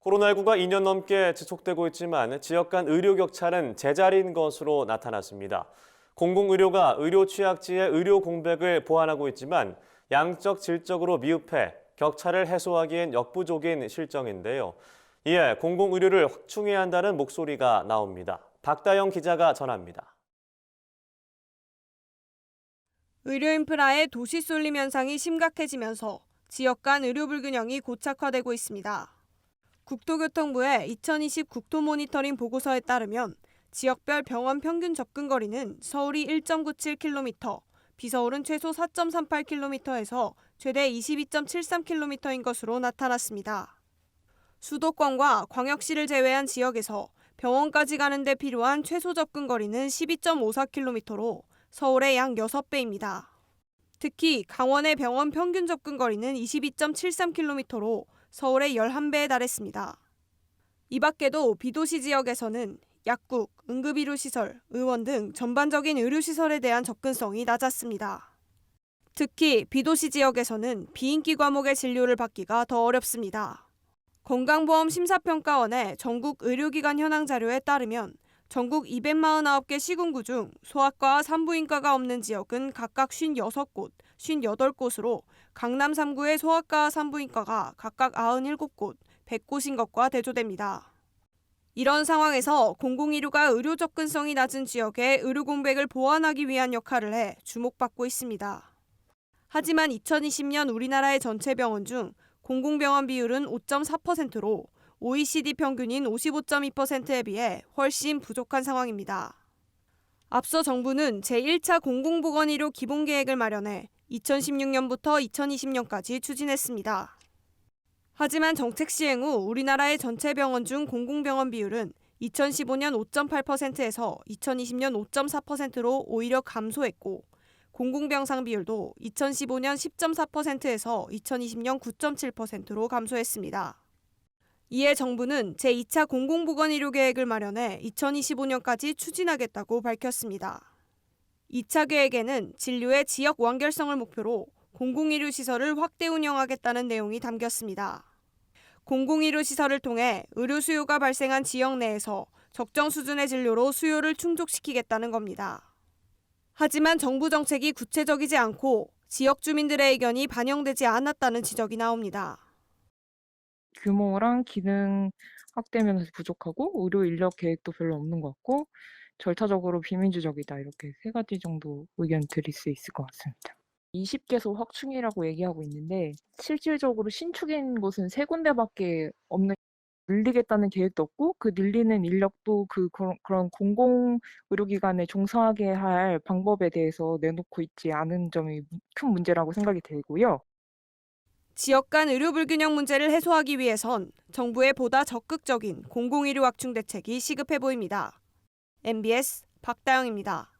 코로나19가 2년 넘게 지속되고 있지만 지역 간 의료 격차는 제자리인 것으로 나타났습니다. 공공의료가 의료 취약지의 의료 공백을 보완하고 있지만 양적 질적으로 미흡해 격차를 해소하기엔 역부족인 실정인데요. 이에 공공의료를 확충해야 한다는 목소리가 나옵니다. 박다영 기자가 전합니다. 의료 인프라의 도시 쏠림 현상이 심각해지면서 지역 간 의료 불균형이 고착화되고 있습니다. 국토교통부의 2020 국토 모니터링 보고서에 따르면 지역별 병원 평균 접근 거리는 서울이 1.97km, 비서울은 최소 4.38km에서 최대 22.73km인 것으로 나타났습니다. 수도권과 광역시를 제외한 지역에서 병원까지 가는 데 필요한 최소 접근 거리는 12.54km로 서울의 약 6배입니다. 특히 강원의 병원 평균 접근 거리는 22.73km로 서울의 11배에 달했습니다. 이 밖에도 비도시 지역에서는 약국, 응급의료시설, 의원 등 전반적인 의료시설에 대한 접근성이 낮았습니다. 특히 비도시 지역에서는 비인기 과목의 진료를 받기가 더 어렵습니다. 건강보험심사평가원의 전국 의료기관 현황 자료에 따르면 전국 249개 시군구 중 소아과와 산부인과가 없는 지역은 각각 56곳, 58곳으로 강남 3구의 소아과와 산부인과가 각각 97곳, 100곳인 것과 대조됩니다. 이런 상황에서 공공의료가 의료 접근성이 낮은 지역의 의료 공백을 보완하기 위한 역할을 해 주목받고 있습니다. 하지만 2020년 우리나라의 전체 병원 중 공공병원 비율은 5.4%로 OECD 평균인 55.2%에 비해 훨씬 부족한 상황입니다. 앞서 정부는 제1차 공공보건의료 기본계획을 마련해 2016년부터 2020년까지 추진했습니다. 하지만 정책 시행 후 우리나라의 전체 병원 중 공공병원 비율은 2015년 5.8%에서 2020년 5.4%로 오히려 감소했고 공공병상 비율도 2015년 10.4%에서 2020년 9.7%로 감소했습니다. 이에 정부는 제2차 공공보건의료 계획을 마련해 2025년까지 추진하겠다고 밝혔습니다. 2차 계획에는 진료의 지역 완결성을 목표로 공공의료시설을 확대 운영하겠다는 내용이 담겼습니다. 공공의료시설을 통해 의료 수요가 발생한 지역 내에서 적정 수준의 진료로 수요를 충족시키겠다는 겁니다. 하지만 정부 정책이 구체적이지 않고 지역 주민들의 의견이 반영되지 않았다는 지적이 나옵니다. 규모랑 기능 확대 면에서 부족하고 의료 인력 계획도 별로 없는 것 같고 절차적으로 비민주적이다. 이렇게 세 가지 정도 의견 드릴 수 있을 것 같습니다. 20개소 확충이라고 얘기하고 있는데 실질적으로 신축인 곳은 3군데밖에 없는, 늘리겠다는 계획도 없고 그 늘리는 인력도 그런 공공 의료기관에 종사하게 할 방법에 대해서 내놓고 있지 않은 점이 큰 문제라고 생각이 들고요. 지역 간 의료 불균형 문제를 해소하기 위해선 정부의 보다 적극적인 공공의료 확충 대책이 시급해 보입니다. MBS 박다영입니다.